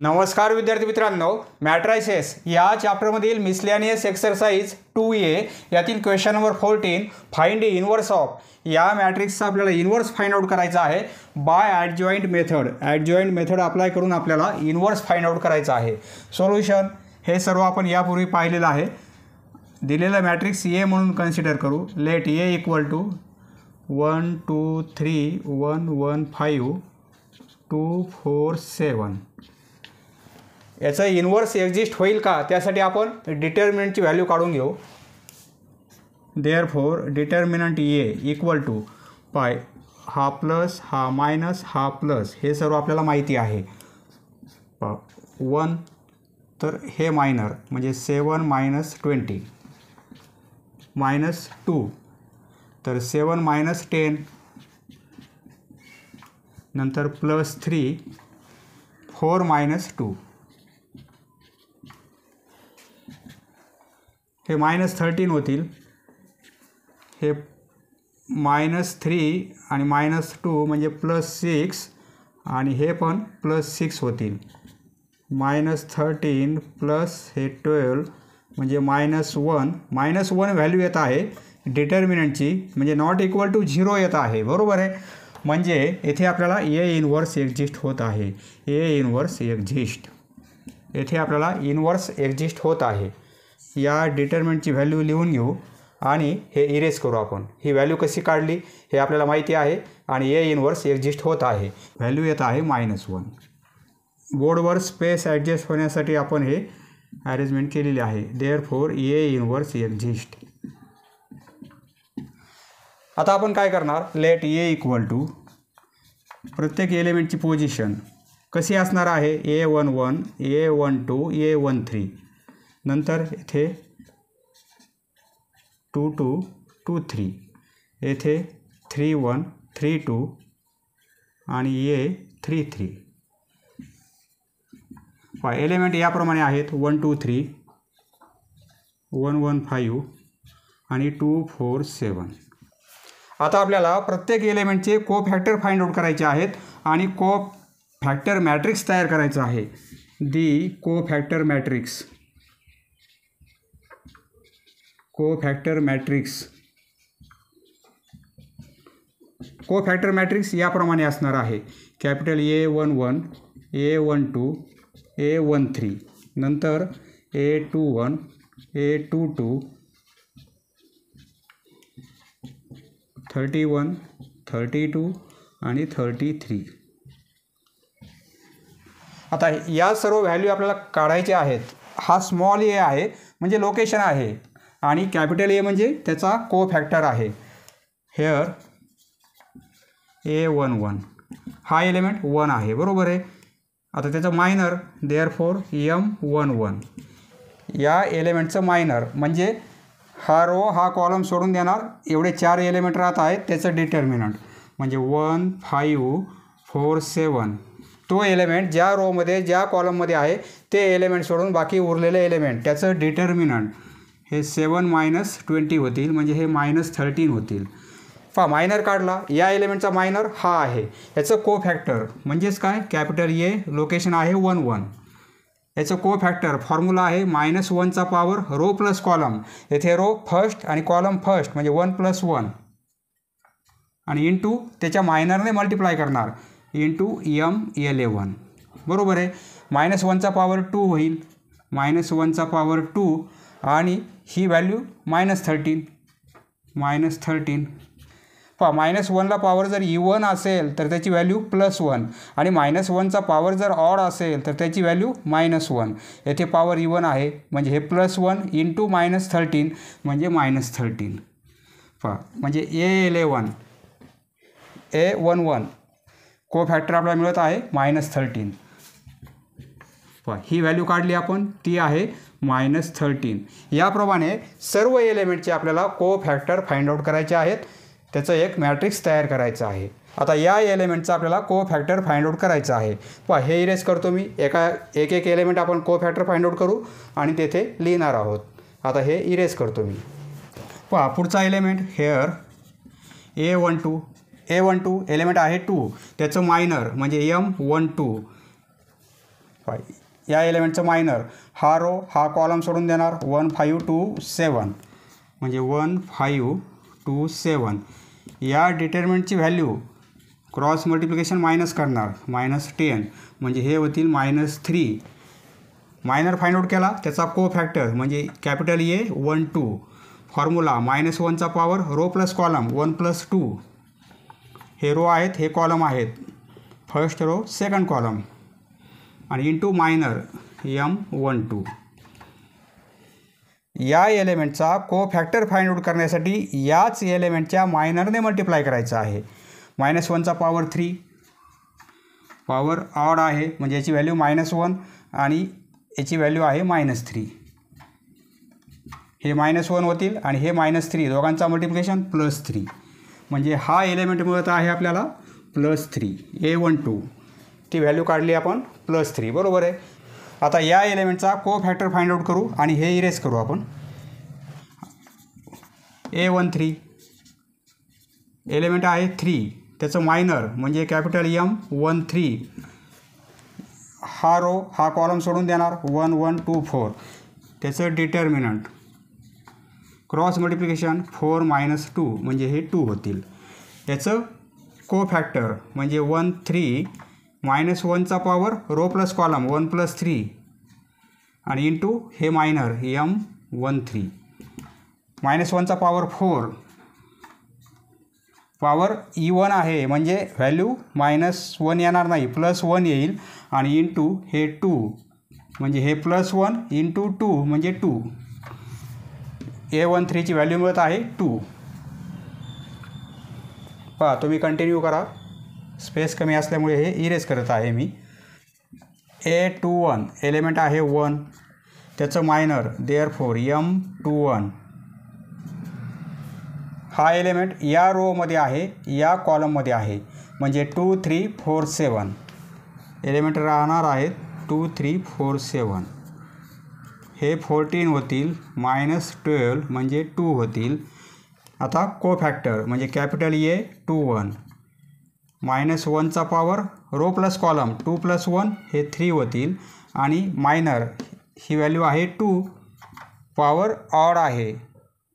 नमस्कार विद्यार्थी मित्रांनो, मॅट्रायसेस या चॅप्टरमधील मिसलेनियस एक्सरसाइज 2A यातील question number 14 find inverse of या मॅट्रिक्सचा आपल्याला इनवर्स फाइंड आउट करायचा आहे by adjoint method. ॲडजॉइंट method apply करून आपल्याला इनवर्स फाइंड आउट करायचा आहे. सोल्युशन हे सर्व आपण यापूर्वी पाहिलेलं आहे. दिलेला मॅट्रिक्स ए म्हणून कन्सिडर करू. Let A equal to 1 2 3 1 1 5 2 4 7. याचा इनवर्स एक्झिस्ट होईल का त्यासाठी आपण डिटर्मिनंटची व्हॅल्यू काढून घेऊ. Therefore determinant A equal to pi हा प्लस हा मायनस हा प्लस हे सर्व आपल्याला माहिती आहे. 1 तर हे मायनर म्हणजे 7 मायनस 20 मायनस 2 तर 7 मायनस 10 नंतर प्लस 3 4 मायनस 2 हे मायनस 13 होतील. हे मायनस 3 आणि मायनस 2 म्हणजे प्लस 6 आणि हे पण प्लस 6 होतील. मायनस 13 प्लस हे 12 म्हणजे मायनस 1. मायनस 1 व्हॅल्यू येत आहे डिटर्मिनंटची म्हणजे नॉट इक्वल टू 0 येत आहे. बरोबर आहे. म्हणजे येथे आपल्याला ए इनवर्स एक्झिस्ट होत आहे. ए इनवर्स एक्झिस्ट येथे आपल्याला इनवर्स एक्झिस्ट होत आहे. या डिटर्मिनंटची व्हॅल्यू लिहून घेऊ आणि हे इरेज करू आपण. ही व्हॅल्यू कशी काढली हे आपल्याला माहिती आहे आणि ए इनवर्स एक्झिस्ट होत आहे. व्हॅल्यू येत आहे -1. बोर्डवर स्पेस ॲडजस्ट होण्यासाठी आपण हे अरेंजमेंट केलेली आहे. Therefore A inverse exist. आता आपण काय करणार. लेट ए इक्वल टू प्रत्येक एलिमेंटची पोझिशन कशी असणार आहे. A11 A12 A13 नंतर येथे 2 2 2 3 येथे 3 1 3 2 आणि A3 3. एलिमेंट याप्रमाणे आहेत 1 2 3 1 1 5 आणि 2 4 7. आता आपल्याला प्रत्येक एलिमेंटचे कोफॅक्टर फाइंड आउट करायचे आहेत आणि कोफॅक्टर मॅट्रिक्स तयार करायचा आहे. दी कोफॅक्टर matrix cofactor matrix cofactor matrix याप्रमाणे असणार आहे. कॅपिटल A11 A12 A13 नंतर A21 A22 31 32 आणि 33. आता या सर्व व्हॅल्यू आपल्याला काढायचे आहेत. हा स्मॉल ए आहे म्हणजे लोकेशन आहे आणि कॅपिटल ए म्हणजे त्याचा कोफॅक्टर आहे. हेअर A11 हा एलिमेंट 1 आहे. बरोबर आहे. आता त्याचं मायनर देअरफॉर M11 या एलिमेंटचं मायनर म्हणजे हा रो हा कॉलम सोडून देणार. एवढे 4 एलिमेंट राहत आहेत. त्याचं डिटर्मिनंट म्हणजे 1 5 4 7. तो एलिमेंट ज्या रोमध्ये ज्या कॉलममध्ये आहे ते एलिमेंट सोडून बाकी उरलेले एलिमेंट त्याचं डिटर्मिनंट हे 7 मायनस 20 होतील म्हणजे हे -13 होतील. मायनर काढला. या एलिमेंटचा मायनर हा आहे. याचं कोफॅक्टर म्हणजेच काय कॅपिटल ए लोकेशन आहे 1 1. याचं कोफॅक्टर फॉर्म्युला आहे -1चा पॉवर रो प्लस कॉलम. येथे रो फर्स्ट आणि कॉलम फर्स्ट म्हणजे 1 + 1 आणि इंटू त्याच्या मायनरने मल्टिप्लाय करणार इंटू M11. बरोबर आहे. -1चा पॉवर 2 होईल. -1चा पॉवर 2 आणि ही व्हॅल्यू -13 -1ला पॉवर जर इवन असेल तर त्याची व्हॅल्यू +1 आणि -1चा पॉवर जर ऑड असेल तर त्याची व्हॅल्यू -1. येथे पॉवर इवन आहे म्हणजे हे +1 इंटू -13 म्हणजे -13. म्हणजे A11 A11 कोफॅक्टर आपल्याला मिळत आहे -13. ही व्हॅल्यू काढली आपण ती आहे -13. याप्रमाणे सर्व एलिमेंटचे आपल्याला कोफॅक्टर फाइंड आउट करायचे आहेत. त्याचं एक मॅट्रिक्स तयार करायचं आहे. आता या एलिमेंटचा आपल्याला कोफॅक्टर फाइंड आउट करायचं आहे. हे इरेज करतो मी. एक एक एलिमेंट आपण कोफॅक्टर फाइंड आउट करू आणि तेथे लिहिणार आहोत. आता हे इरेज करतो मी. पुढचा एलिमेंट हेअर A12 एलिमेंट आहे 2. त्याचं मायनर म्हणजे M12 या एलिमेंटचं मायनर हा रो हा कॉलम सोडून देणार 1 5 2 7 म्हणजे 1 5 2 7. या डिटर्मिनंटची व्हॅल्यू क्रॉस मल्टिप्लिकेशन मायनस करणार -10 म्हणजे हे होतील -3. मायनर फाइंड आउट केला त्याचा को फॅक्टर म्हणजे कॅपिटल ए 1 2. फॉर्म्युला -1चा पॉवर रो प्लस कॉलम 1 + 2. हे रो आहेत हे कॉलम आहेत, फर्स्ट रो सेकंड कॉलम आणि इंटू मायनर M12. या एलिमेंटचा को फॅक्टर फाइंड आउट करण्यासाठी याच एलिमेंटच्या मायनरने मल्टिप्लाय करायचं आहे. -1चा पॉवर 3, पॉवर ऑड आहे म्हणजे याची व्हॅल्यू -1 आणि याची व्हॅल्यू आहे -3. हे -1 होतील आणि हे -3 दोघांचा मल्टिप्लिकेशन +3 म्हणजे हा एलिमेंट मिळत आहे आपल्याला +3 A12. ती व्हॅल्यू काढली आपण +3 बरोबर आहे. आता या एलिमेंटचा को फॅक्टर फाइंड आउट करू आणि हे इरेज करू आपण. A13 एलिमेंट आहे 3 त्याचं मायनर म्हणजे कॅपिटल M13. हा रो हा कॉलम सोडून देणार 1 1 2 4. त्याचं डिटर्मिनंट क्रॉस मल्टिप्लिकेशन 4 - 2 म्हणजे हे 2 होतील. याचं को फॅक्टर म्हणजे 1 3 -1चा पॉवर रो प्लस कॉलम 1 + 3 आणि इंटू हे minor M13. -1चा power 4 power E1 आहे म्हणजे व्हॅल्यू -1 येणार नाही +1 येईल आणि इंटू हे 2 म्हणजे हे +1 इंटू 2 म्हणजे 2. A13ची व्हॅल्यू मिळत आहे 2. पहा तुम्ही कंटिन्यू करा, स्पेस कमी असल्यामुळे हे इरेज करत आहे मी. A21 एलिमेंट आहे 1 त्याचं मायनर देअरफॉर M21. हा एलिमेंट या रोमध्ये आहे या कॉलममध्ये आहे म्हणजे 2 3 4 7 एलिमेंट राहणार आहेत 2 3 4 7. हे 14 होतील -12 म्हणजे 2 होतील. आता को फॅक्टर म्हणजे कॅपिटल A21 -1चा पॉवर रो प्लस कॉलम 2 + 1 हे 3 होतील आणि मायनर ही व्हॅल्यू आहे 2. पॉवर ऑड आहे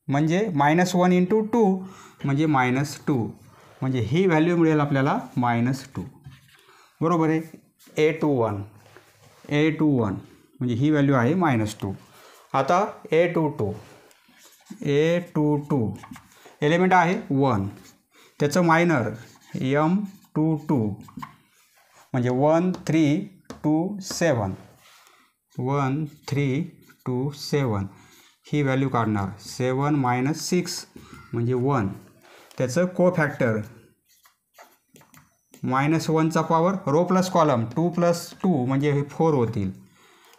म्हणजे -1 इंटू 2 म्हणजे -2 म्हणजे ही व्हॅल्यू मिळेल आपल्याला -2 बरोबर आहे. A21 म्हणजे ही व्हॅल्यू आहे -2. आता A22 एलिमेंट आहे 1 त्याचं मायनर M22 म्हणजे 1 3 2 7 1 3 2 7 ही व्हॅल्यू काढणार 7 - 6 म्हणजे 1. त्याचं को फॅक्टर -1चा पॉवर रो प्लस कॉलम 2 + 2 म्हणजे हे 4 होतील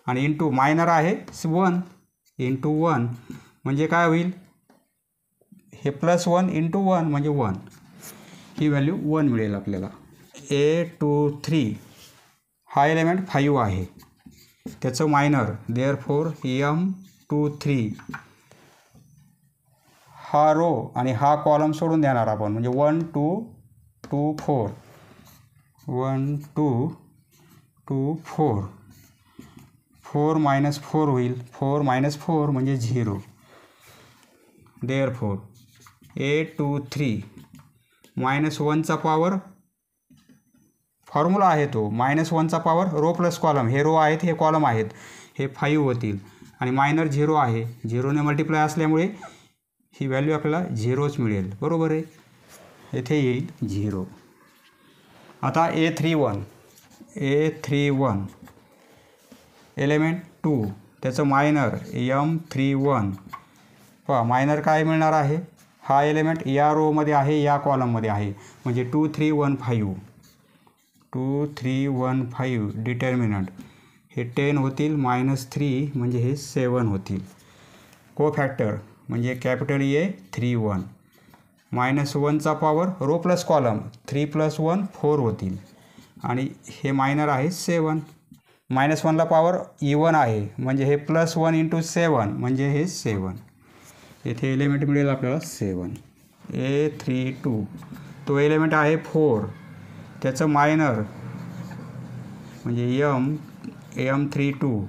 आणि इंटू मायनर आहे 1 इंटू 1 म्हणजे काय होईल हे +1 इंटू 1 म्हणजे 1. ही व्हॅल्यू 1 मिळेल आपल्याला. A23 हा एलिमेंट 5 आहे त्याचं मायनर देअरफॉर M23. हा रो आणि हा कॉलम सोडून देणार आपण म्हणजे 1 2 2 4 1 2 2 4 4 - 4 होईल 4 - 4 म्हणजे 0. देअरफॉर A23 -1चा पॉवर फॉर्म्युला आहे तो -1चा पॉवर रो प्लस कॉलम हे रो आहेत हे कॉलम आहेत हे 5 होतील आणि मायनर 0 आहे 0ने मल्टिप्लाय असल्यामुळे ही व्हॅल्यू आपल्याला 0च मिळेल बरोबर आहे. येथे येईल 0. आता A31 एलिमेंट 2 त्याचं मायनर M31. पहा मायनर काय मिळणार आहे हा एलिमेंट या रोमध्ये आहे या कॉलममध्ये आहे म्हणजे 2 3 1 5 2 3 1 5 डिटर्मिनंट हे 10 होतील -3 म्हणजे हे 7 होतील. को फॅक्टर म्हणजे कॅपिटल A31 -1चा पॉवर रो प्लस कॉलम 3 + 1 4 होतील आणि हे मायनर आहे 7. -1ला पॉवर E1 आहे म्हणजे हे +1 इंटू 7 म्हणजे हे 7. येथे एलिमेंट मिळेल आपल्याला 7. A32 तो एलिमेंट आहे 4 त्याचं मायनर म्हणजे M3 2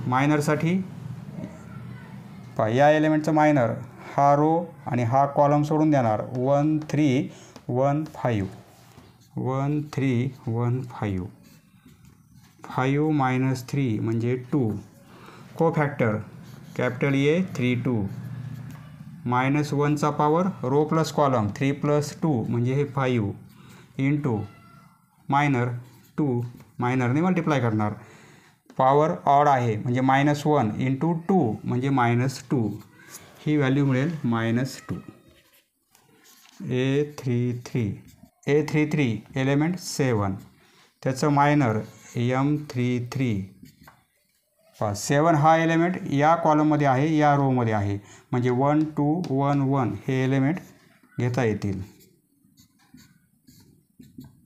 मायनरसाठी पहा या एलिमेंटचं मायनर हा रो आणि हा कॉलम सोडून देणार 1 3 1 5 1 3 1 5 5 मायनस 3 म्हणजे 2 कोफॅक्टर कॅपिटल ए 3 2 मायनस 1चा power row plus column 3 plus 2 म्हणजे हे 5 इंटू मायनर 2 मायनरने मल्टिप्लाय करणार पॉवर ऑड आहे म्हणजे -1 इंटू 2 म्हणजे -2 ही व्हॅल्यू मिळेल -2 A33 एलिमेंट 7 त्याचं मायनर M33 7 हा एलिमेंट या कॉलममध्ये आहे या रोमध्ये आहे म्हणजे 1 2 1 1 हे एलिमेंट घेता येतील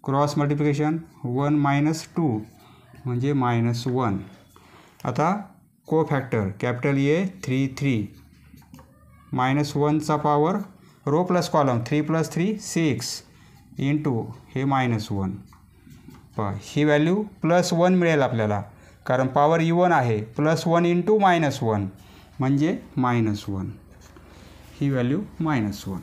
क्रॉस मल्टिप्लिकेशन 1 - 2 म्हणजे -1 आता कोफॅक्टर कॅपिटल ए 3 3 -1चा power row plus column 3 plus 3 6 into हे -1 पहा ही व्हॅल्यू +1 मिळेल आपल्याला कारण पॉवर इवन आहे +1 इंटू -1 म्हणजे -1 ही व्हॅल्यू -1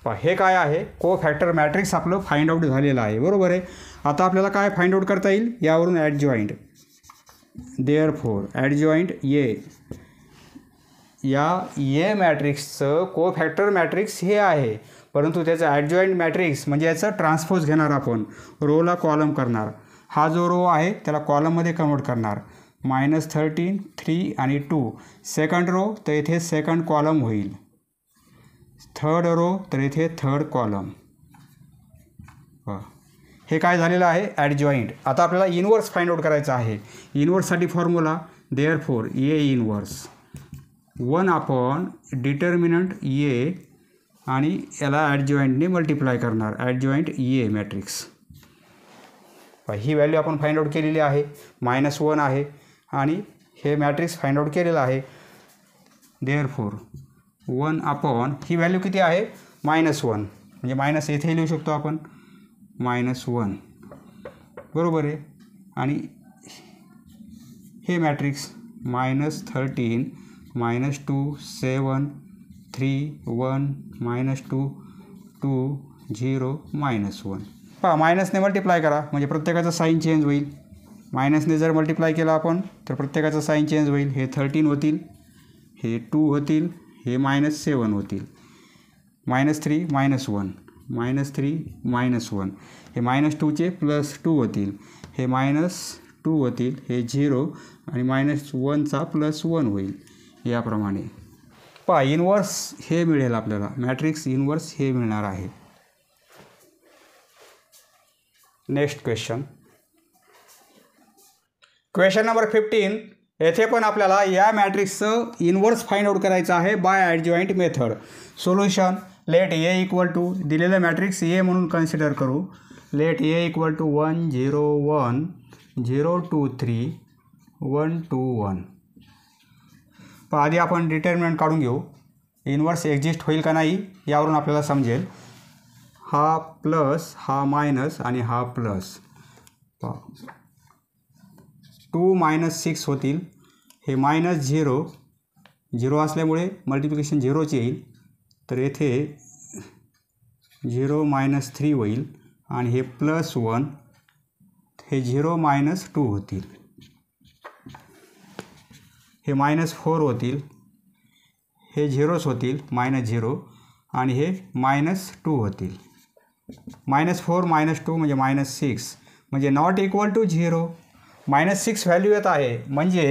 पहा हे काय आहे कोफॅक्टर मॅट्रिक्स आपलं फाइंड आउट झालेलं आहे बरोबर आहे आता आपल्याला काय फाइंड आउट करता येईल यावरून ॲडजॉइंट देअरफॉर ॲडजॉइंट ए या ए मॅट्रिक्सचं कोफॅक्टर मॅट्रिक्स हे आहे परंतु त्याचं ॲडजॉइंट मॅट्रिक्स म्हणजे याचं ट्रान्सपोज घेणार आपण रोला कॉलम करणार हा जो रो आहे त्याला कॉलममध्ये कन्वर्ट करणार -13 3 आणि 2 सेकंड रो तर इथे सेकंड कॉलम होईल थर्ड रो तर इथे थर्ड कॉलम हे काय झालेलं आहे ॲडजॉइंट आता आपल्याला इनवर्स फाइंड आउट करायचं आहे इनवर्ससाठी formula therefore A inverse 1 determinant A आणि याला ॲडजॉइंटने मल्टिप्लाय करणार ॲडजॉइंट ए मॅट्रिक्स ही व्हॅल्यू आपण फाइंड आउट केलेली आहे -1 आहे आणि हे मॅट्रिक्स फाइंड आउट केलेलं आहे देअरफॉर 1 ही व्हॅल्यू किती आहे -1 म्हणजे मायनस येथे लिहू शकतो आपण -1 बरोबर आहे आणि हे मॅट्रिक्स -13 -2 7 3 1 -2 2 0 -1 पहा मायनसने मल्टिप्लाय करा म्हणजे प्रत्येकाचा साईन चेंज होईल मायनसने जर मल्टिप्लाय केला आपण तर प्रत्येकाचा साईन चेंज होईल हे 13 होतील हे 2 होतील हे -7 होतील -3 -1 -3 -1 हे -2चे +2 होतील हे -2 होतील हे 0 आणि -1चा +1 होईल याप्रमाणे पहा इनवर्स हे मिळेल आपल्याला मॅट्रिक्स इनवर्स हे मिळणार आहे नेक्स्ट क्वेश्चन नंबर 15 येथे पण आपल्याला या मॅट्रिक्सचं इनवर्स फाइंड आउट करायचं आहे by adjoint method solution let A equal to दिलेलं मॅट्रिक्स ए म्हणून कन्सिडर करू लेट ए इक्वल टू 1 0 1 0 2 3 1 2 1 आधी आपण डिटर्मिनंट काढून घेऊ इनवर्स एक्झिस्ट होईल का नाही यावरून आपल्याला समजेल हा प्लस हा मायनस आणि हा प्लस 2 -6 होतील हे -0 0 असल्यामुळे मल्टिप्लिकेशन 0च येईल तर येथे 0 -3 होईल आणि हे +1 हे 0 -2 होतील हे -4 होतील हे झिरोच होतील -0 आणि हे -2 होतील -4 -2 म्हणजे -6 म्हणजे नॉट इक्वल टू 0 -6 व्हॅल्यू येत आहे म्हणजे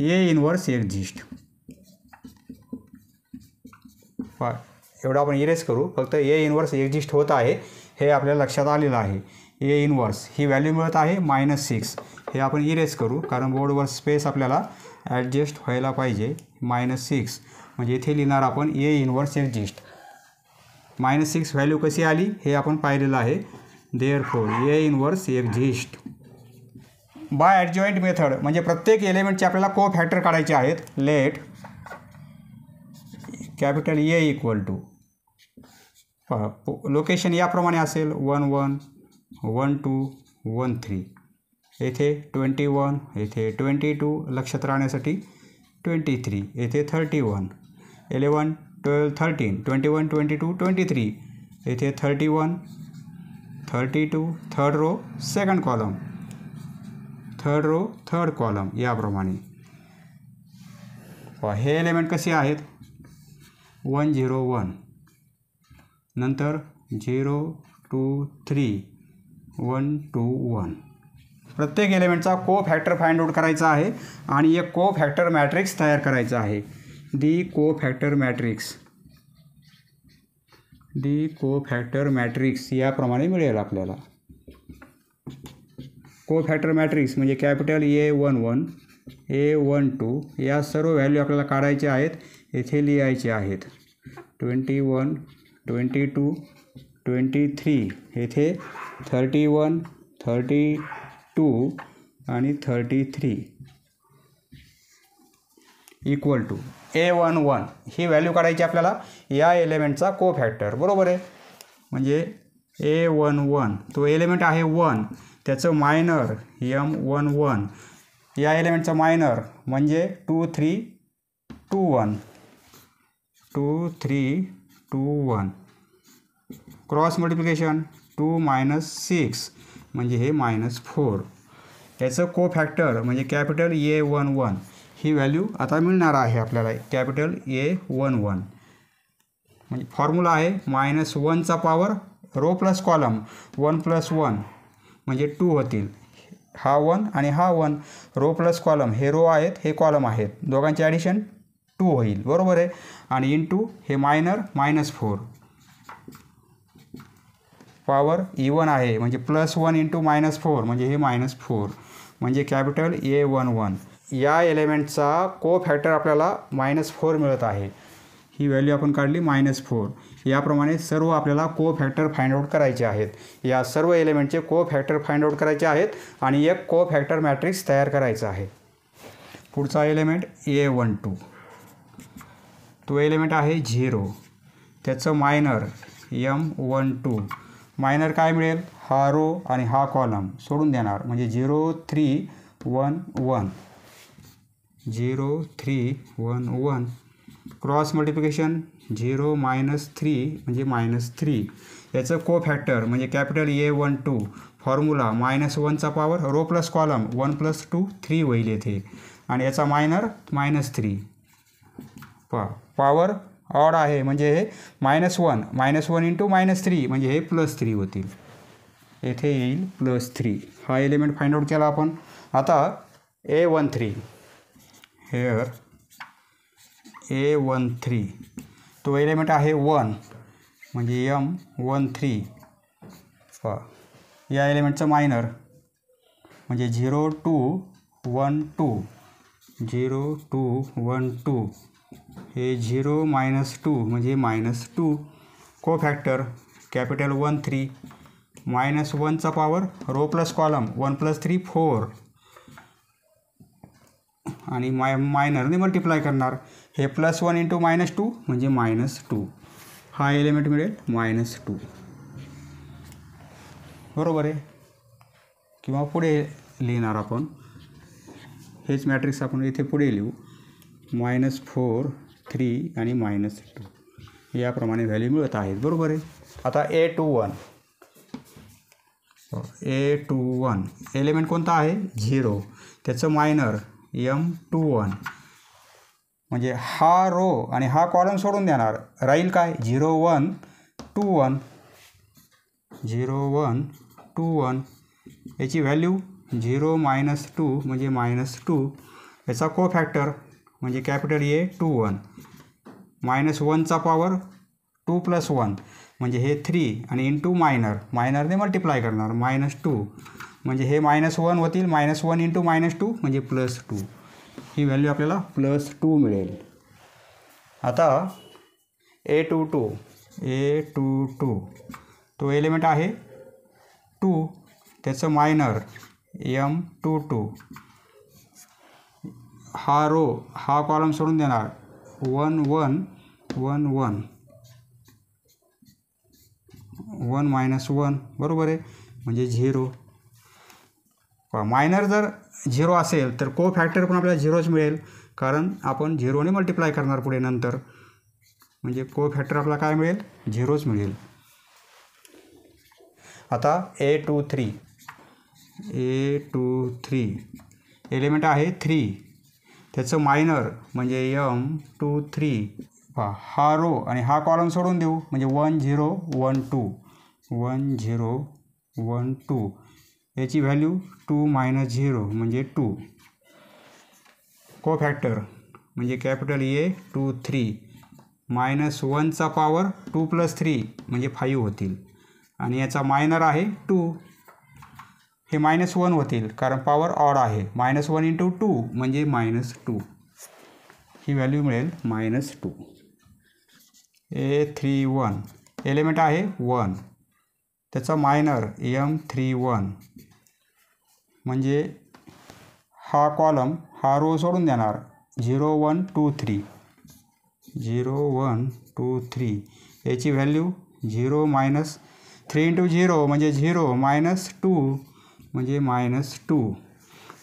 ए इनवर्स एक्झिस्ट एवढं आपण इरेज करू फक्त ए इनवर्स एक्झिस्ट होत आहे हे आपल्याला लक्षात आलेलं आहे ए इनवर्स ही व्हॅल्यू मिळत आहे -6 हे आपण इरेज करू कारण बोर्डवर स्पेस आपल्याला ॲडजस्ट व्हायला पाहिजे -6 म्हणजे इथे लिहिणार आपण ए इनवर्स एक्झिस्ट -6 व्हॅल्यू कशी आली हे आपण पाहिलेलं आहे therefore A inverse exist by adjoint method म्हणजे प्रत्येक एलिमेंटचे आपल्याला कोफॅक्टर काढायचे आहेत let capital A equal to location याप्रमाणे असेल 1 1 1 2 1 3 येथे 21, येथे 22, लक्षात राहण्यासाठी 23, येथे 31, 11, 12, 13, 21, 22, 23, येथे 31, 32, third row second column, third row third column, याप्रमाणे. हे एलिमेंट कसे आहेत? 1 0 1, नंतर 0 2 3, 1 2 1. प्रत्येक एलिमेंटचा को फॅक्टर फाइंड आउट करायचा आहे आणि एक को फॅक्टर मॅट्रिक्स तयार करायचा आहे. दी को फॅक्टर मॅट्रिक्स याप्रमाणे मिळेल आपल्याला. को फॅक्टर मॅट्रिक्स म्हणजे कॅपिटल A11, A12 या सर्व व्हॅल्यू आपल्याला काढायचे आहेत, येथे लिहायचे आहेत. 21, 22, 23, येथे 31, 32 आणि 33 equal to A11 he value काढायची आपल्याला या एलिमेंटचा को फॅक्टर. बरोबर आहे. म्हणजे A11 तो एलिमेंट आहे 1, त्याचं मायनर M11, या एलिमेंटचं मायनर म्हणजे 2 3 2 1, 2 3 2 1. क्रॉस मल्टिप्लिकेशन 2 -6 म्हणजे हे -4. याचं को फॅक्टर म्हणजे कॅपिटल A11 ही व्हॅल्यू आता मिळणार आहे आपल्याला. कॅपिटल A11 म्हणजे फॉर्म्युला आहे -1चा पॉवर रो प्लस कॉलम, 1 + 1 म्हणजे 2 होतील. हा 1 आणि हा 1, रो प्लस कॉलम, हे रो आहेत हे कॉलम आहेत, दोघांचे ॲडिशन 2 होईल. बरोबर आहे. आणि इंटू हे मायनर -4, पॉवर इवन आहे म्हणजे +1 × -4 म्हणजे हे -4 म्हणजे कॅपिटल A11. या एलिमेंटचा को फॅक्टर आपल्याला -4 मिळत आहे. ही व्हॅल्यू आपण काढली -4. याप्रमाणे सर्व आपल्याला को फॅक्टर फाइंड आउट करायचे आहेत. या सर्व एलिमेंटचे को फॅक्टर फाइंड आउट करायचे आहेत आणि एक को फॅक्टर मॅट्रिक्स तयार करायचा आहे. पुढचा एलिमेंट A12 तो एलिमेंट आहे 0, त्याचं मायनर M12. मायनर काय मिळेल? हा रो आणि हा कॉलम सोडून देणार म्हणजे 0 3 1 1, 0 3 1 1. क्रॉस मल्टिप्लिकेशन 0 -3 म्हणजे -3. याचं को फॅक्टर म्हणजे कॅपिटल A12 फॉर्म्युला -1चा पॉवर रो प्लस कॉलम 1 + 2 3 होईल येथे आणि याचा मायनर -3. पॉवर ऑड आहे म्हणजे हे -1 × -3 म्हणजे हे +3 होतील. येथे येईल +3. हा एलिमेंट फाइंड आउट केला आपण. आता A13 हेअर A13 तो एलिमेंट आहे 1 म्हणजे M13. या एलिमेंटचं मायनर म्हणजे 0 2 1 2, 0 2 1 2, हे 0 -2 म्हणजे -2. को फॅक्टर कॅपिटल 1 3, -1चा पॉवर रो प्लस कॉलम 1 + 3 4 आणि मायनरने मल्टिप्लाय करणार. हे +1 × -2 म्हणजे -2. हा एलिमेंट मिळेल -2. बरोबर आहे. किंवा पुढे लिहिणार आपण हेच मॅट्रिक्स आपण इथे पुढे लिहू -4 3 आणि -2 याप्रमाणे व्हॅल्यू मिळत आहेत. बरोबर आहे. आता A21 एलिमेंट कोणता आहे? 0, त्याचं मायनर M21 म्हणजे हा रो आणि हा कॉलम सोडून देणार, राहील काय? 0 1 2 1, 0 1 2 1. याची व्हॅल्यू 0 -2 म्हणजे -2. याचा को फॅक्टर म्हणजे कॅपिटल A21 -1चा पॉवर 2 + 1 म्हणजे हे 3 आणि इंटू मायनरने मल्टिप्लाय करणार -2 म्हणजे हे -1 होतील. -1 × -2 म्हणजे +2. ही व्हॅल्यू आपल्याला +2 मिळेल. आता A22 तो एलिमेंट आहे 2, त्याचं मायनर M22. हा रो हा कॉलम सोडून देणार 1 1 1 1, 1 -1 बरोबर आहे म्हणजे 0. मायनर जर 0 असेल तर को फॅक्टर पण आपल्याला 0च मिळेल, कारण आपण 0ने मल्टिप्लाय करणार पुढे नंतर, म्हणजे को फॅक्टर आपल्याला काय मिळेल? 0च मिळेल. आता A23 एलिमेंट आहे 3, त्याचं मायनर म्हणजे M23. हा रो आणि हा कॉलम सोडून देऊ, म्हणजे 1 0 1 2 1 0 1 2. याची व्हॅल्यू 2 - 0 म्हणजे 2. को फॅक्टर म्हणजे कॅपिटल A23 -1चा पॉवर 2 + 3 म्हणजे 5 होतील, आणि याचा मायनर आहे 2. हे -1 होतील कारण पॉवर ऑड आहे. -1 × 2 म्हणजे -2. ही व्हॅल्यू मिळेल -2. A31 एलिमेंट आहे 1, त्याचा मायनर M31 म्हणजे हा कॉलम हा रो सोडून देणार 0 1 2 3 0 1 2 3. याची व्हॅल्यू 0 - 3 × 0 म्हणजे 0 -2 म्हणजे -2.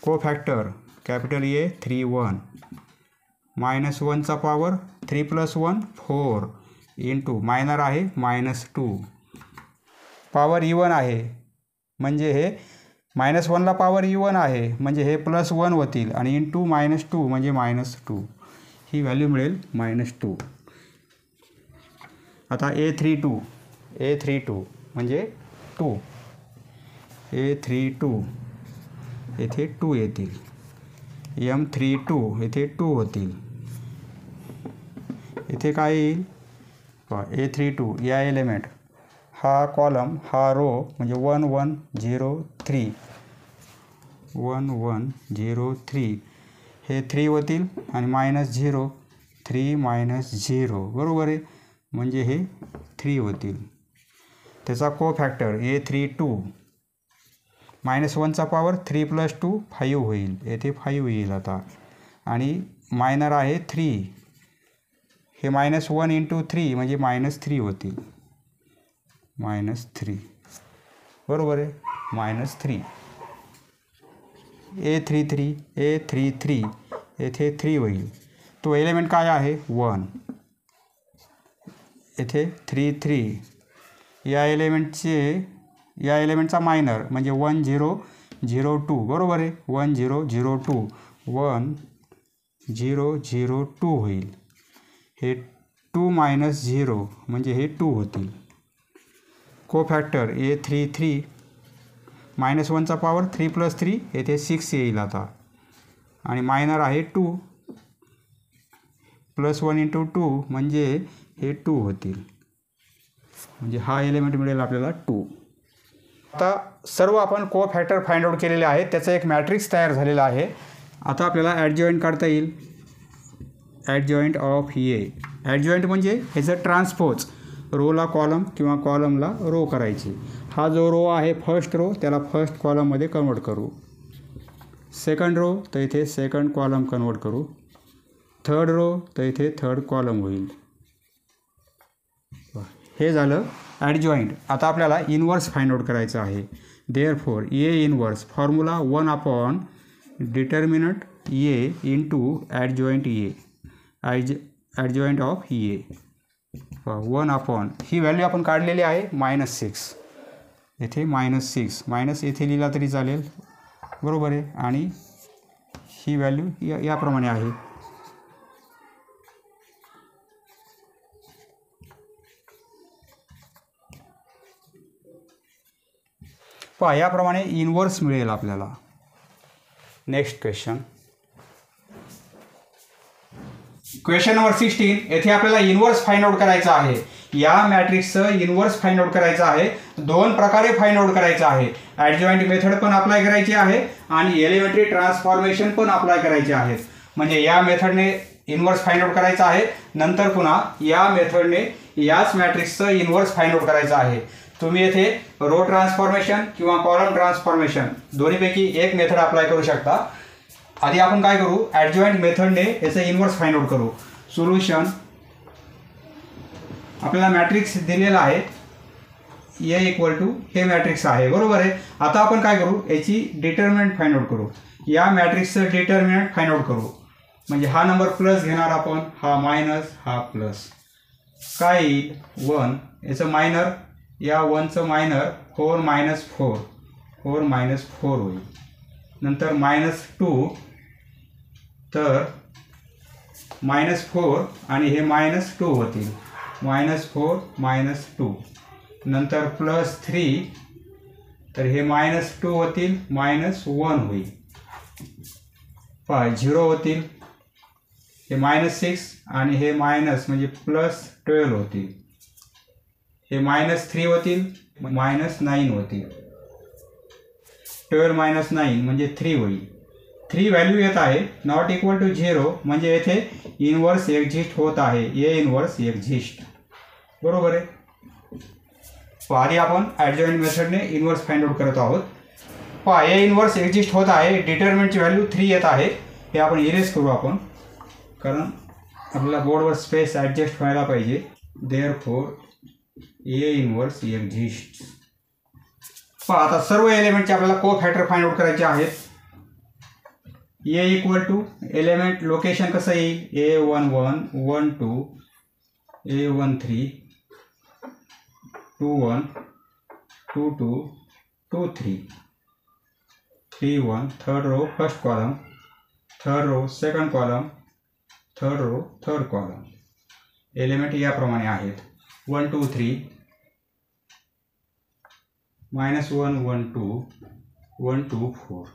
को फॅक्टर कॅपिटल A31 -1चा पॉवर 3 + 1 4 इंटू मायनर आहे -2. पॉवर इवन आहे म्हणजे हे -1ला पॉवर इवन आहे म्हणजे हे +1 होतील, आणि इंटू -2 म्हणजे -2. ही व्हॅल्यू मिळेल -2. आता A32 म्हणजे 2. A32 येथे 2 येतील. M32 येथे 2 होतील. इथे काय येईल? A32 या एलिमेंट हा कॉलम हा रो म्हणजे 1 1 0 3 1 1 0 3 हे 3 होतील, आणि -0 3 -0 बरोबर आहे, म्हणजे हे 3 होतील. त्याचा को फॅक्टर A32 -1चा पॉवर 3 + 2 5 होईल, येथे 5 येईल आता, आणि मायनर आहे 3. हे -1 × 3 म्हणजे -3 होतील, -3 बरोबर आहे, -3. A33 येथे 3 होईल. तो एलिमेंट काय आहे? 1. येथे 3 3. या एलिमेंटचा मायनर म्हणजे 1 0 0 2 बरोबर आहे, 1 0 0 2 1 0 0 2 होईल. हे 2 - 0 म्हणजे हे 2 होतील. को फॅक्टर A33 -1चा पॉवर 3 + 3 येथे 6 येईल आता, आणि मायनर आहे 2 +1 × 2 म्हणजे हे 2 होतील, म्हणजे हा एलिमेंट मिळेल आपल्याला 2. आता सर्व आपण को फॅक्टर फाइंड आउट केलेले आहेत, त्याचं एक मॅट्रिक्स तयार झालेला आहे. आता आपल्याला ॲडजॉईंट काढता येईल. Adjoint of A. ॲडजॉईंट म्हणजे ह्याचं ट्रान्सपोज, रोला कॉलम किंवा कॉलमला रो करायची. हा जो रो आहे फर्स्ट रो त्याला फर्स्ट कॉलममध्ये कन्वर्ट करू, सेकंड रो तर इथे सेकंड कॉलम कन्वर्ट करू, थर्ड रो तर इथे थर्ड कॉलम होईल. हे झालं ॲडजॉईंट. आता आपल्याला इनवर्स फाइंड आउट करायचं आहे. देअरफॉर A इनवर्स फॉर्म्युला 1/डिटर्मिनंट A into adjoint A. Adjoint of A 1/, ही व्हॅल्यू आपण काढलेली आहे -6. येथे -6 मायनस येथे लिहिला तरी चालेल, बरोबर आहे, आणि ही व्हॅल्यू याप्रमाणे आहे. पहा याप्रमाणे इनवर्स मिळेल आपल्याला. Next question. Question number 16. येथे आपल्याला इनवर्स फाइंड आउट करायचं आहे. या मॅट्रिक्सचं इनवर्स फाइंड आउट करायचं आहे. 2 प्रकारे फाइंड आउट करायचं आहे. ॲडजॉईंट मेथड पण अप्लाय करायची आहे आणि एलिमेंटरी ट्रान्सफॉर्मेशन पण अप्लाय करायचे आहेत. म्हणजे या मेथडने इनवर्स फाइंड आउट करायचं आहे, नंतर पुन्हा या मेथडने याच मॅट्रिक्सचं इनवर्स फाइंड आउट करायचं आहे. तुम्ही येथे रो ट्रान्सफॉर्मेशन किंवा कॉलम ट्रान्सफॉर्मेशन दोन्हीपैकी एक मेथड अप्लाय करू शकता. आधी आपण काय करू, ॲडजॉईंट मेथडने याचं इनवर्स फाइंड आउट करू. सोल्युशन आपल्याला मॅट्रिक्स दिलेला आहे ए इक्वल टू हे मॅट्रिक्स आहे, बरोबर आहे. आता आपण काय करू, याची डिटर्मिनंट फाइंड आउट करू. या मॅट्रिक्सचं डिटर्मिनंट फाइंड आउट करू. म्हणजे हा नंबर प्लस घेणार आपण, हा मायनस, हा प्लस. काय येईल 1, याचं मायनर, या 1चं मायनर 4 मायनस 4, 4 मायनस 4 होईल. नंतर -2, तर -4 आणि हे -2 होतील, -4 -2. नंतर +3, तर हे -2 होतील, -1 होईल. 0 होतील, हे -6 आणि हे मायनस म्हणजे +12 होतील. हे -3 होतील, -9 होतील. 12 - 9 म्हणजे 3 होईल. 3 व्हॅल्यू येत आहे, नॉट इक्वल टू 0 म्हणजे येथे इनवर्स एक्झिस्ट होत आहे, ए इनवर्स एक्झिस्ट, बरोबर आहे. आधी आपण ॲडजॉइंट मेथडने इनवर्स फाइंड आउट करत आहोत. ए इनवर्स एक्झिस्ट होत आहे, डिटर्मिनंटची व्हॅल्यू 3 येत आहे. हे आपण इरेज करू आपण, कारण आपल्याला बोर्डवर स्पेस ॲडजस्ट व्हायला पाहिजे. Therefore A inverse exist. आता सर्व एलिमेंटचे आपल्याला कोफॅक्टर फाइंड आउट करायचे आहेत. A equal to element location कसं येईल, A11 12 A13 21 22 23 31 third row first column, third row second column, third row third column. Element याप्रमाणे आहेत. 1 2 3 -1 1 2 1 2 4.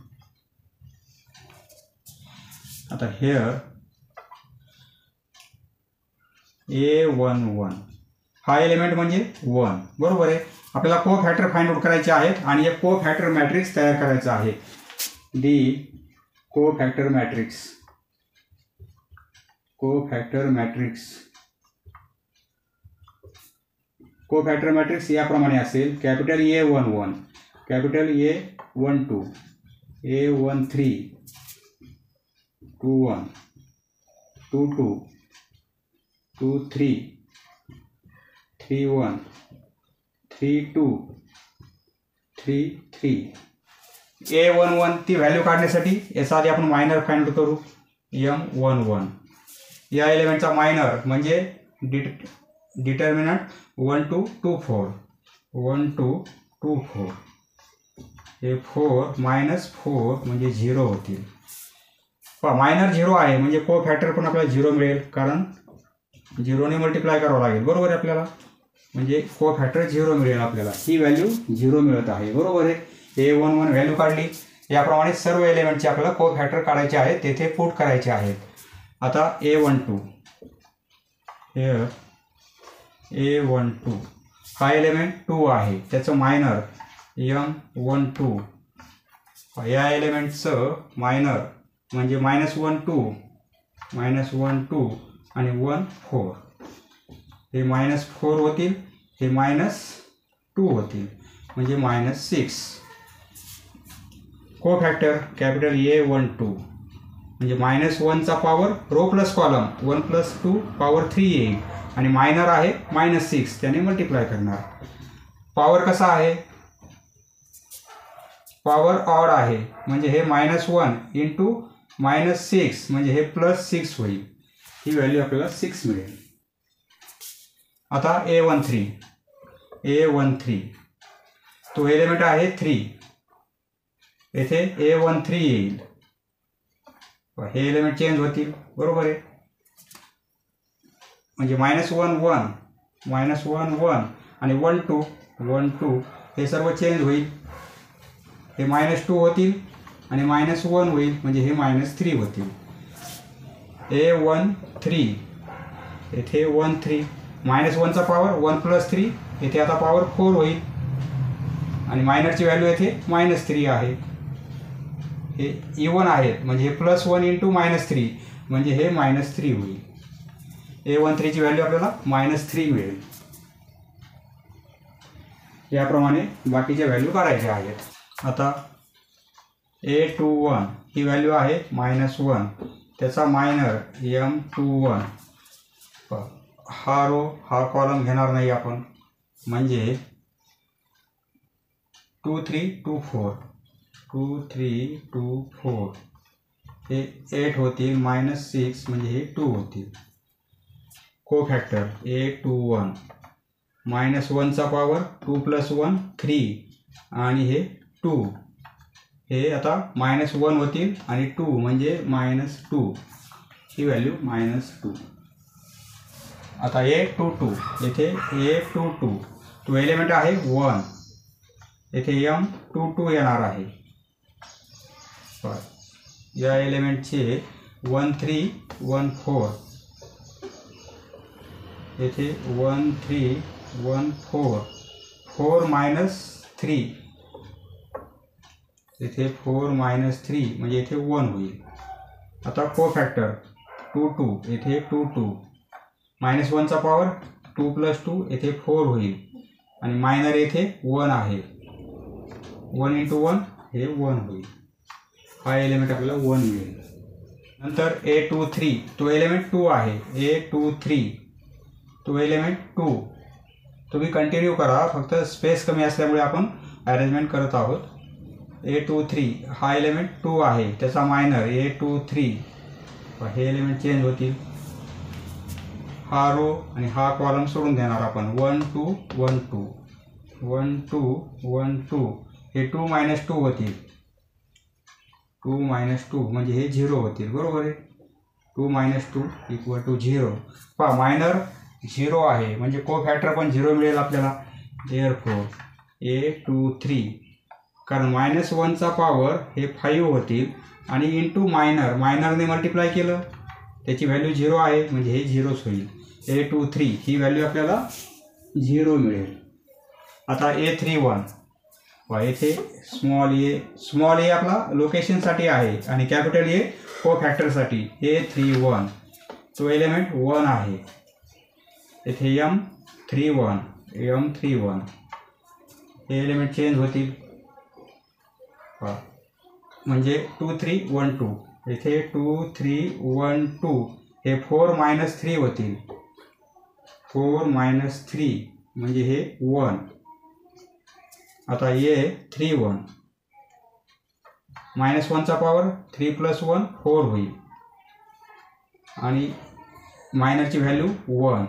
आता हेअर A11 हा एलिमेंट म्हणजे 1, बरोबर आहे. आपल्याला कोफॅक्टर फाइंड आउट करायचे आहेत आणि एक कोफॅक्टर मॅट्रिक्स तयार करायचा आहे. The cofactor matrix, cofactor matrix. Cofactor matrix याप्रमाणे असेल. Capital A11, capital A12, A13 21 22 23 31 32 33. A11 ती व्हॅल्यू काढण्यासाठी याचा आधी आपण मायनर फाइंड करू. M11 या एलिमेंटचा मायनर म्हणजे डिटर्मिनंट 1 2 2 4 1 2 2 4. हे 4 -4 म्हणजे 0 होतील. मायनर 0 आहे म्हणजे कोफॅक्टर पण आपल्याला 0 मिळेल, कारण 0ने मल्टिप्लाय करावं लागेल, बरोबर आहे आपल्याला. म्हणजे कोफॅक्टर 0 मिळेल आपल्याला. ही व्हॅल्यू 0 मिळत आहे, बरोबर आहे. A11 व्हॅल्यू काढली. याप्रमाणे सर्व एलिमेंटचे आपल्याला कोफॅक्टर काढायचे आहेत, तेथे पुट करायचे आहेत. आता A12 हे A12 हा एलिमेंट 2 आहे, त्याचं मायनर M12. या एलिमेंटचं मायनर म्हणजे -1 2 -1 2 आणि 1 4. हे -4 होतील, हे -2 होतील म्हणजे -6. कोफॅक्टर कॅपिटल A12 म्हणजे -1चा power row plus column 1 + 2 power 3 येईल आणि मायनर आहे -6, त्याने मल्टिप्लाय करणार. पॉवर कसा आहे, पॉवर ऑड आहे म्हणजे हे -1 इंटू -6 म्हणजे हे +6 होईल. ही व्हॅल्यू आपल्याला 6 मिळेल. आता A13 तो एलिमेंट आहे 3, येथे A13 येईल. हे एलिमेंट चेंज होतील, बरोबर आहे. म्हणजे -1 1 -1 1 आणि 1 2 1 2 हे सर्व चेंज होईल. हे -2 होतील आणि -1 होईल म्हणजे हे -3 होतील. A13 येथे 1 3 -1चा पॉवर 1 + 3 येथे आता पॉवर 4 होईल आणि मायनरची व्हॅल्यू येथे -3 आहे. हे इवन आहेत म्हणजे हे +1 इंटू -3 म्हणजे हे -3 होईल. A13ची व्हॅल्यू आपल्याला -3 मिळेल. याप्रमाणे बाकीच्या व्हॅल्यू काढायच्या आहेत. आता A21 ही व्हॅल्यू आहे -1, त्याचा मायनर M21. हा रो हा कॉलम घेणार नाही आपण, म्हणजे 2 3 2 4 2 3 2 4 हे 8 होतील, -6 म्हणजे हे 2 होतील. कोफॅक्टर 8 2 1 -1चा पॉवर 2 + 1 3 आणि हे 2 हे आता -1 होतील आणि 2 म्हणजे -2 ही व्हॅल्यू -2. आता 8 2 2 येथे 8 2 2 तो एलिमेंट आहे 1, येथे m22 येणार आहे. या एलिमेंटचे 1 3 1 4 येथे 1 3 1 4 4 -3 येथे 4 -3 म्हणजे येथे 1 होईल. आता कोफॅक्टर 2 2 येथे 2 2 -1चा पॉवर 2 + 2 येथे 4 होईल आणि मायनर येथे 1 आहे. 1 × 1 हे 1 होईल. हा एलिमेंट आपल्याला 1 मिळेल. नंतर A23 तो एलिमेंट 2 आहे. A23 तो एलिमेंट 2. तुम्ही कंटिन्यू करा, फक्त स्पेस कमी असल्यामुळे आपण अरेंजमेंट करत आहोत. A23 हा एलिमेंट 2 आहे, त्याचा मायनर A23 हे एलिमेंट चेंज होतील. हा रो आणि हा कॉलम सोडून देणार आपण. 1 2 1 2 1 2 1 2 हे 2 - 2 होतील. 2 - 2 म्हणजे हे 0 होतील, बरोबर आहे. 2 - 2 = 0. पहा मायनर 0 आहे म्हणजे कोफॅक्टर पण 0 मिळेल आपल्याला. देअरफॉर A23 कारण -1चा पॉवर हे 5 होतील आणि इंटू मायनरने मल्टिप्लाय केलं त्याची व्हॅल्यू 0 आहे म्हणजे हे 0च होईल. A23 ही व्हॅल्यू आपल्याला 0 मिळेल. आता A31 येथे स्मॉल ए आपला लोकेशनसाठी आहे आणि कॅपिटल ए कोफॅक्टरसाठी. A31 तो एलिमेंट 1 आहे. येथे M31 हे एलिमेंट चेंज होतील. म्हणजे 2 3 1 2 येथे 2 3 1 2 हे 4 - 3 होतील. 4 - 3 म्हणजे हे 1. आता A31 -1चा पॉवर 3 + 1 4 होईल आणि मायनरची व्हॅल्यू 1.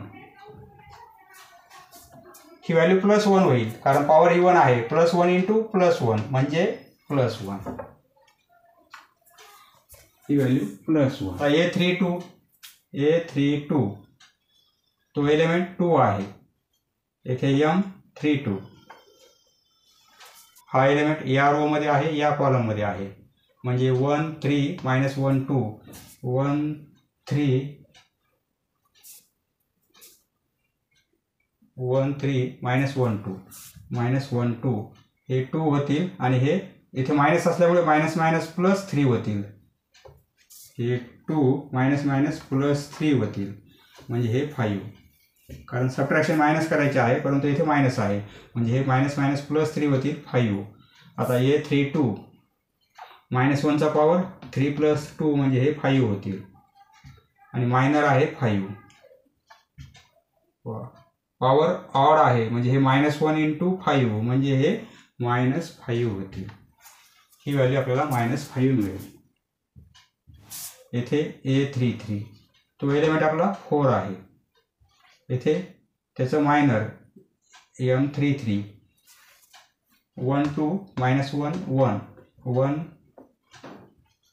ही व्हॅल्यू +1 होईल कारण पॉवर ही 1 आहे. +1 × +1 म्हणजे +1 ही व्हॅल्यू +1. A32 तो एलिमेंट 2 आहे. येथे M32 हा एलिमेंट या रो मध्ये आहे, या कॉलम मध्ये आहे म्हणजे 1 3 -1 2 1 3 1 3 -1 2 -1 2 हे 2 होतील आणि हे इथे मायनस असल्यामुळे -+3 होतील. हे 2 -+3 होतील म्हणजे हे 5 कारण सबट्रॅक्शन मायनस करायचे आहे परंतु इथे मायनस आहे म्हणजे हे -+3 होतील 5. आता A32 -1चा पॉवर 3 + 2 म्हणजे हे 5 होतील आणि मायनर आहे 5. पॉवर ऑड आहे म्हणजे हे -1 × 5 म्हणजे हे -5 होतील. ही व्हॅल्यू आपल्याला -5 मिळेल. येथे A33 तो एलिमेंट आपला 4 आहे. येथे त्याचं मायनर M33 1 2 -1 1 1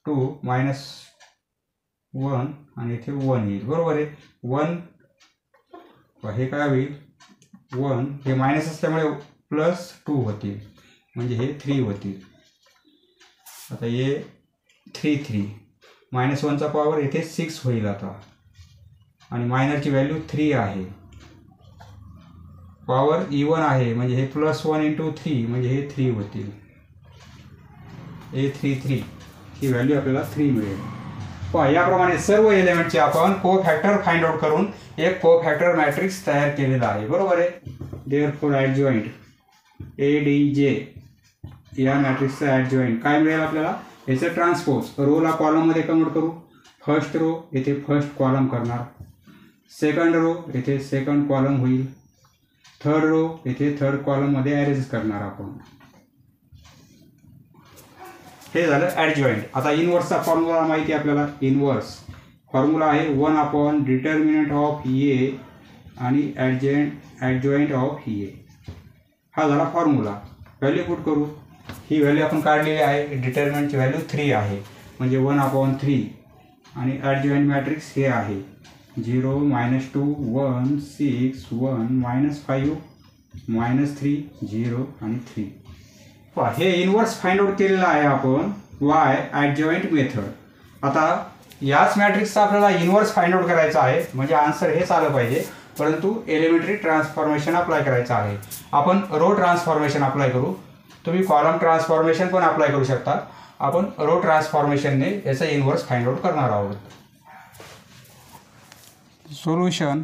2 -1 आणि इथे 1 येईल, बरोबर आहे. 1 हे काय होईल 1 हे मायनस असल्यामुळे +2 होतील म्हणजे हे 3 होतील. आता A33 -1चा पॉवर येथे 6 होईल आता आणि मायनरची व्हॅल्यू 3 आहे. पॉवर इवन आहे म्हणजे हे +1 × 3 म्हणजे हे 3 होतील. A33 ही व्हॅल्यू आपल्याला 3 मिळेल. पहा याप्रमाणे सर्व एलिमेंटचे आपण कोफॅक्टर फाइंड आउट करून एक कोफॅक्टर मॅट्रिक्स तयार केलेला आहे, बरोबर आहे. देअरफॉर ॲडजॉइंट ADJ या मॅट्रिक्सचा ॲडजॉइंट काय मिळेल आपल्याला, याचं ट्रान्सपोज रोला कॉलममध्ये कन्वर्ट करू. फर्स्ट रो येथे फर्स्ट कॉलम करणार, सेकंड रो येथे सेकंड कॉलम होईल, थर्ड रो येथे थर्ड कॉलममध्ये अरेंज करणार आपण. हे झालं ॲडजॉईंट. आता इनवर्सचा फॉर्म्युला माहिती आहे आपल्याला. इनवर्स फॉर्म्युला आहे 1 डिटर्मिनंट ऑफ ए आणि ॲडजॉईंट ऑफ ए. हा झाला फॉर्म्युला. व्हॅल्यू पुट करू. ही व्हॅल्यू आपण काढलेली आहे. डिटर्मिनंटची व्हॅल्यू 3 आहे म्हणजे 1/3 आणि ॲडजॉईंट मॅट्रिक्स हे आहे 0 -2 1 6 1 -5 -3 0 आणि 3. पहा हे इनवर्स फाइंड आउट केलेलं आहे आपण वाय ॲडजॉईंट मेथड. आता याच मॅट्रिक्सचा आपल्याला इनवर्स फाइंड आउट करायचा आहे म्हणजे आन्सर हेच आलं पाहिजे, परंतु एलिमेंटरी ट्रान्सफॉर्मेशन अप्लाय करायचं आहे. आपण रो ट्रान्सफॉर्मेशन अप्लाय करू. तुम्ही कॉलम ट्रान्सफॉर्मेशन पण अप्लाय करू शकता. आपण रो ट्रान्सफॉर्मेशनने याचा इनवर्स फाइंड आउट करणार आहोत. सोल्युशन.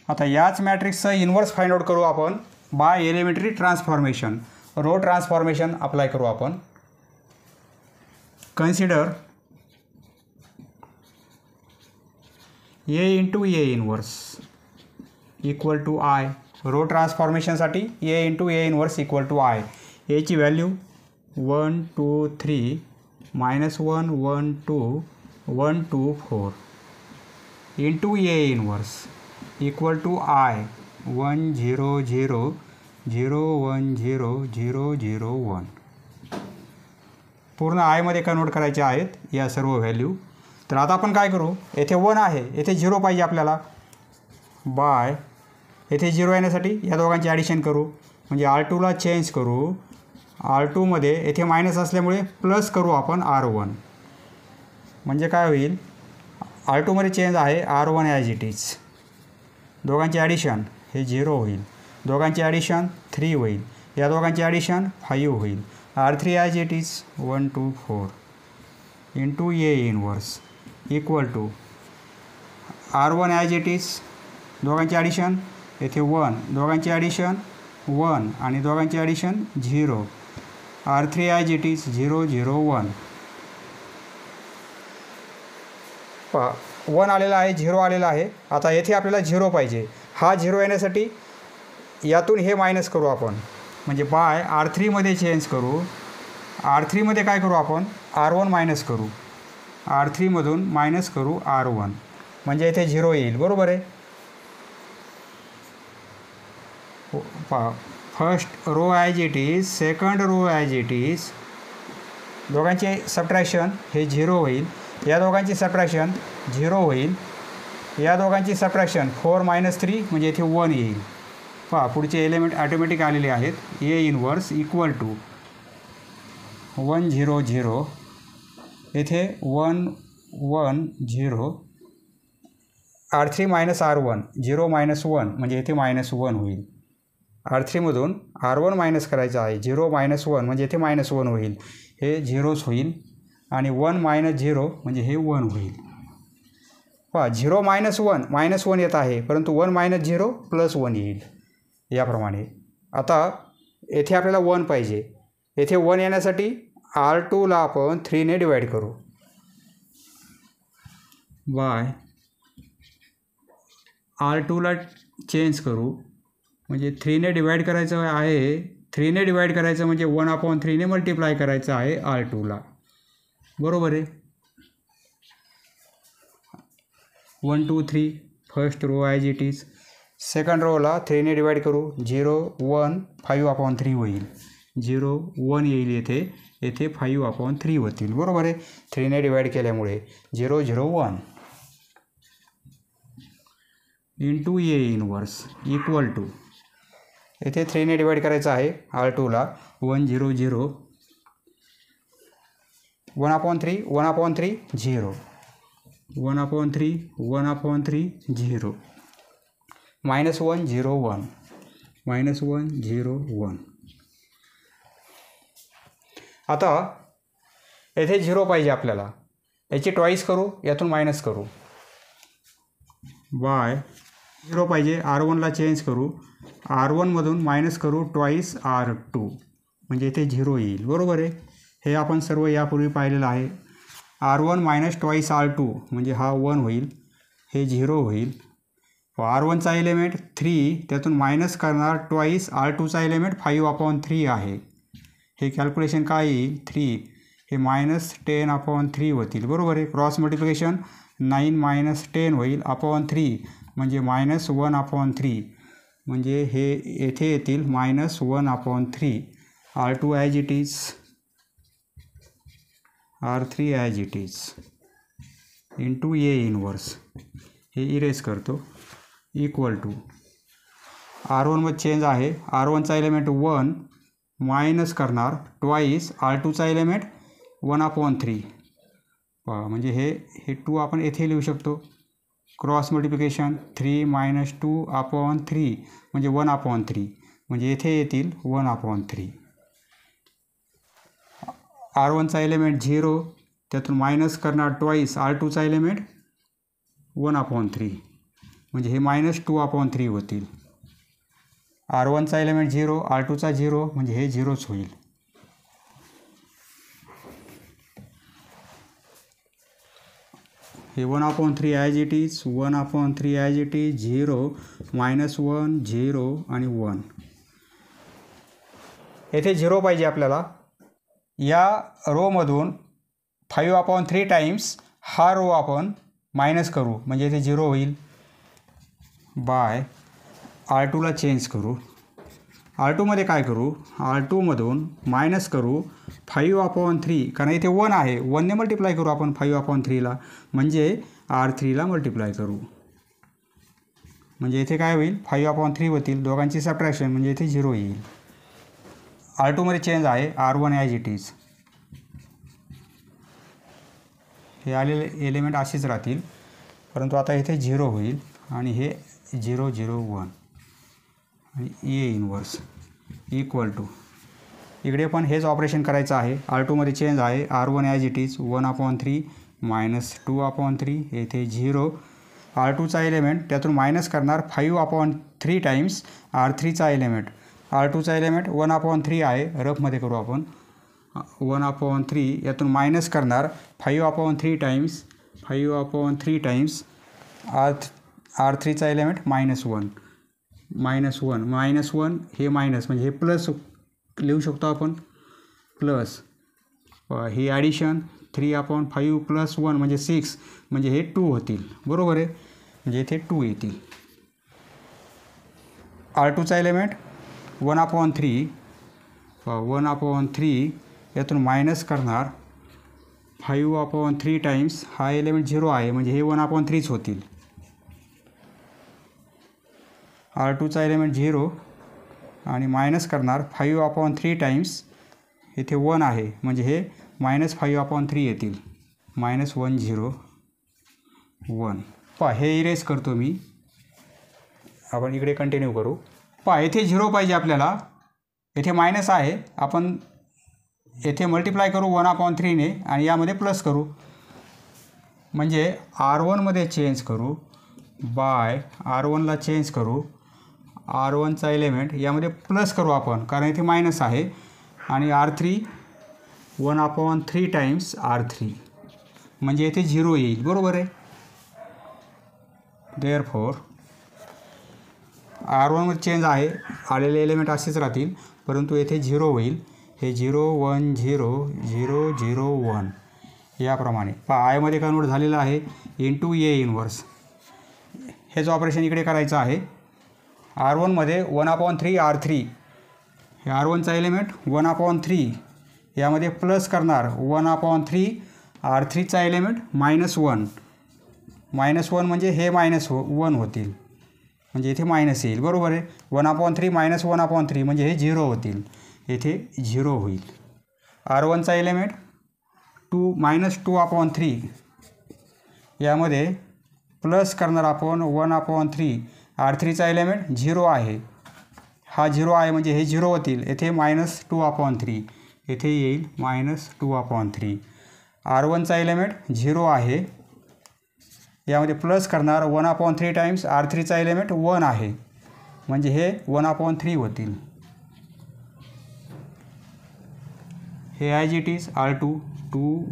आता याच मॅट्रिक्सचं इनवर्स फाइंड आउट करू आपण by elementary transformation. Row transformation apply करू आपण. Consider A into A inverse equal to I. Row ट्रान्सफॉर्मेशनसाठी A into A inverse equal to I. एची value 1 2 3 -1 1 2 1 2 4 into A inverse equal to I 1 0 0 0 1 0 0 0 1. पूर्ण आयमध्ये convert करायचे आहेत या सर्व व्हॅल्यू. तर आता आपण काय करू. येथे 1 आहे, येथे 0 पाहिजे आपल्याला. बाय येथे 0 येण्यासाठी या दोघांची ॲडिशन करू म्हणजे R2ला चेंज करू. R2मध्ये येथे मायनस असल्यामुळे प्लस करू आपण R1 म्हणजे काय होईल. R2मध्ये चेंज आहे R1 ॲज इट इज. दोघांची ॲडिशन हे 0 होईल. दोघांची ॲडिशन 3 होईल. या दोघांची ॲडिशन 5 होईल. R3 as it is 1 2 4 into A inverse equal to R1 as it is. दोघांची ॲडिशन येथे 1, दोघांची ॲडिशन 1 आणि दोघांची addition 0. R3 as it is 0 0 1. 1 आलेला आहे, 0 आलेला आहे. आता येथे आपल्याला 0 पाहिजे. हा 0 येण्यासाठी यातून हे मायनस करू आपण म्हणजे बाय R3मध्ये चेंज करू. R3मध्ये काय करू आपण R1 मायनस करू. R3मधून मायनस करू R1 म्हणजे इथे 0 येईल. बरोबर आहे. First row as it is, second row as it is. दोघांचे सबट्रॅक्शन हे 0 होईल. या दोघांची सबट्रॅक्शन 0 होईल. या दोघांची सबट्रॅक्शन 4 - 3 म्हणजे इथे 1 येईल. पहा पुढचे एलिमेंट ऑटोमॅटिक आलेले आहेत. ए इनवर्स इक्वल टू 1 0 0 येथे 1 1 0 R3 - R1 0 - 1 म्हणजे इथे -1 होईल. R3मधून R1 मायनस करायचं आहे. 0 - 1 म्हणजे इथे -1 होईल. हे 0च होईल आणि 1 - 0 म्हणजे हे 1 होईल. पहा 0 - 1 -1 येत आहे परंतु 1 - 0 +1 येईल याप्रमाणे. आता येथे आपल्याला 1 पाहिजे. येथे 1 येण्यासाठी R2ला आपण 3ने डिवाईड करू. बाय R2ला चेंज करू म्हणजे 3ने डिवाईड करायचं आहे. 3ने डिवाईड करायचं म्हणजे 1/3ने मल्टिप्लाय करायचं आहे R2ला. बरोबर आहे. 1 2 3 first row as it is. Second रोला 3ने डिवाईड करू. 0 1 5/3 होईल. 0 1 येईल येथे. येथे 5/3 होतील. बरोबर आहे. 3ने डिवाईड केल्यामुळे 0 0 1 into A inverse equal to येथे 3ने डिवाईड करायचं आहे R2ला. 1 0 0 1/3 1/3 0 1/3 1/3 0 -1 0 1 -1 0 1. आता येथे 0 पाहिजे आपल्याला. याची ट्वाईस करू. यातून मायनस करू. बाय 0 पाहिजे. R1ला चेंज करू. R1मधून मायनस करू ट्वाईस R2 म्हणजे इथे 0 येईल. बरोबर आहे. हे आपण सर्व यापूर्वी पाहिलेलं आहे. R1 - ट्वाईस R2 म्हणजे हा 1 होईल. हे 0 होईल. R1चा एलिमेंट 3 त्यातून मायनस करणार ट्वाईस R2चा एलिमेंट 5/3 आहे. हे कॅल्क्युलेशन काय येईल 3 हे -10/3 होतील, बरोबर आहे. क्रॉस मल्टिप्लिकेशन 9 - 10 होईल अपॉन 3 म्हणजे -1/3 म्हणजे हे येथे येतील -1/3. R2 as it is, R3 as it is into A inverse, हे इरेज करतो, इक्वल टू R1मध्ये चेंज आहे, R1चा एलिमेंट 1 मायनस करणार ट्वाईस R2चा एलिमेंट 1/3. म्हणजे हे 2 आपण येथे लिहू शकतो. क्रॉस मल्टिप्लिकेशन 3 - 2/3 म्हणजे 1/3 म्हणजे येथे येतील 1/3. R1चा एलिमेंट 0, त्यातून मायनस करणार ट्वाईस R2चा एलिमेंट 1/3 म्हणजे हे -2/3 होतील. R1चा एलिमेंट 0, R2चा 0 म्हणजे हे 0च होईल. हे 1/3 as it is, 1/3 as it is, 0 -1 0 आणि 1. येथे 0 पाहिजे आपल्याला. या रोमधून 5/3 टाइम्स हा रो आपण मायनस करू म्हणजे इथे 0 होईल. बाय R2ला चेंज करू. R2मध्ये काय करू, R2मधून मायनस करू 5/3 कारण इथे 1 आहे, 1ने मल्टिप्लाय करू आपण 5/3ला म्हणजे R3ला मल्टिप्लाय करू म्हणजे इथे काय होईल 5/3 होतील. दोघांची सबट्रॅक्शन म्हणजे इथे 0 येईल. R2मध्ये चेंज आहे, R1 ॲज इट इज. हे आलेले एलिमेंट असेच राहतील परंतु आता इथे 0 होईल आणि हे 0 0 1 आणि ए इनवर्स इक्वल टू, इकडे पण हेच ऑपरेशन करायचं आहे. R2मध्ये चेंज आहे, R1 ॲज इट इज 1/3 -2/3 येथे 0. R2चा एलिमेंट त्यातून मायनस करणार 5/3 टाइम्स R3चा एलिमेंट. R2चा एलिमेंट 1/3 आहे, रफमध्ये करू आपण 1/3 यातून मायनस करणार 5/3 टाइम्स R3चा एलिमेंट -1 -1 हे मायनस म्हणजे हे प्लस लिहू शकतो आपण प्लस. हे ॲडिशन 3/5 + 1 म्हणजे 6 म्हणजे हे 2 होतील, बरोबर आहे. म्हणजे इथे 2 येतील. R2चा एलिमेंट 1/3 यातून मायनस करणार 5/3 टाइम्स हा एलिमेंट 0 आहे म्हणजे हे 1/3च होतील. R2चा एलिमेंट 0 आणि मायनस करणार 5/3 टाइम्स इथे 1 आहे म्हणजे हे -5/3 येतील -1 0 1. हे इरेज करतो मी. आपण इकडे कंटिन्यू करू. येथे 0 पाहिजे आपल्याला, येथे मायनस आहे, आपण येथे मल्टिप्लाय करू 1/3ने आणि यामध्ये प्लस करू म्हणजे R1मध्ये चेंज करू. बाय R1ला चेंज करू. R1चा एलिमेंट यामध्ये प्लस करू आपण कारण इथे मायनस आहे आणि R3 1/3 टाइम्स R3 म्हणजे इथे 0 येईल, बरोबर आहे. देअरफॉर R1मध्ये चेंज आहे, आलेले एलिमेंट असेच राहतील परंतु येथे 0 होईल. हे 0 1 0 0 0 1 याप्रमाणे आयमध्ये कन्वर्ट झालेलं आहे इंटू ए इनवर्स. हेच ऑपरेशन इकडे करायचं आहे. R1मध्ये 1/3 R3, हे R1चा एलिमेंट 1/3 यामध्ये प्लस करणार 1/3 R3चा एलिमेंट -1 म्हणजे हे -1 होतील म्हणजे इथे मायनस येईल, बरोबर आहे. 1/3 - 1/3 म्हणजे हे 0 होतील, येथे 0 होईल. R1चा एलिमेंट -2/3 यामध्ये प्लस करणार आपण 1/3 R3चा एलिमेंट 0 आहे, हा 0 आहे म्हणजे हे 0 होतील, येथे -2/3 येथे येईल -2/3. R1चा एलिमेंट 0 आहे, यामध्ये प्लस करणार 1/3 टाइम्स R3चा एलिमेंट 1 आहे म्हणजे हे 1/3 होतील. हे ॲज इट इज R2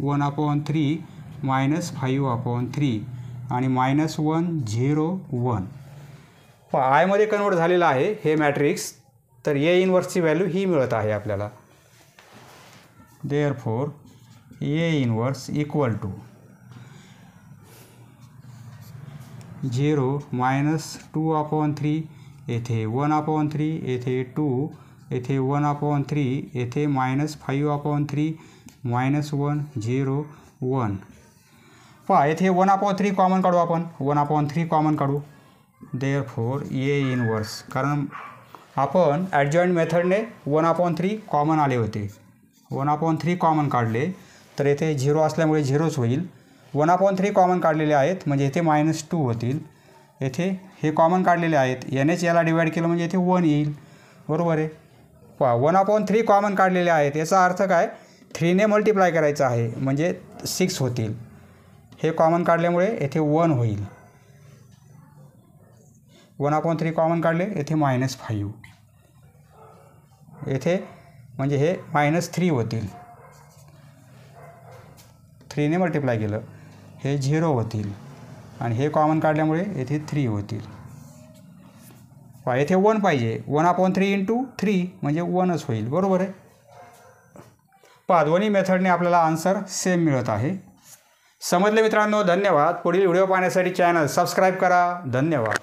1/3 -5/3 आणि -1 0 1. आयमध्ये कन्वर्ट झालेलं आहे हे मॅट्रिक्स, तर ए इनवर्सची व्हॅल्यू ही मिळत आहे आपल्याला. Therefore A inverse equal to 0 -2/3 येथे 1/3 येथे 2 येथे 1/3 येथे -5/3 -1 0 1. पहा येथे 1/3 कॉमन काढू आपण 1/3 कॉमन काढू. देअरफॉर ए इनवर्स कारण आपण ॲडजॉइंट मेथडने 1/3 कॉमन आले होते 1/3 कॉमन काढले तर येथे 0 असल्यामुळे 0च होईल. 1/3 कॉमन काढलेले आहेत म्हणजे येथे -2 होतील. येथे हे कॉमन काढलेले आहेत यानेच याला डिवाईड केलं म्हणजे येथे 1 येईल. बरोबर आहे. पहा 1/3 कॉमन काढलेले आहेत याचा अर्थ काय 3ने मल्टिप्लाय करायचं आहे म्हणजे 6 होतील. हे कॉमन काढल्यामुळे येथे 1 होईल. 1/3 कॉमन काढले येथे -5 येथे म्हणजे हे -3 होतील. 3ने मल्टिप्लाय केलं हे 0 होतील आणि हे कॉमन काढल्यामुळे येथे 3 होतील. पहा येथे 1 पाहिजे 1/3 × 3 म्हणजे 1च होईल. बरोबर आहे. पहा दोन्ही मेथडने आपल्याला आन्सर सेम मिळत आहे. समजले मित्रांनो. धन्यवाद. पुढील व्हिडिओ पाहण्यासाठी चॅनल सबस्क्राईब करा. धन्यवाद.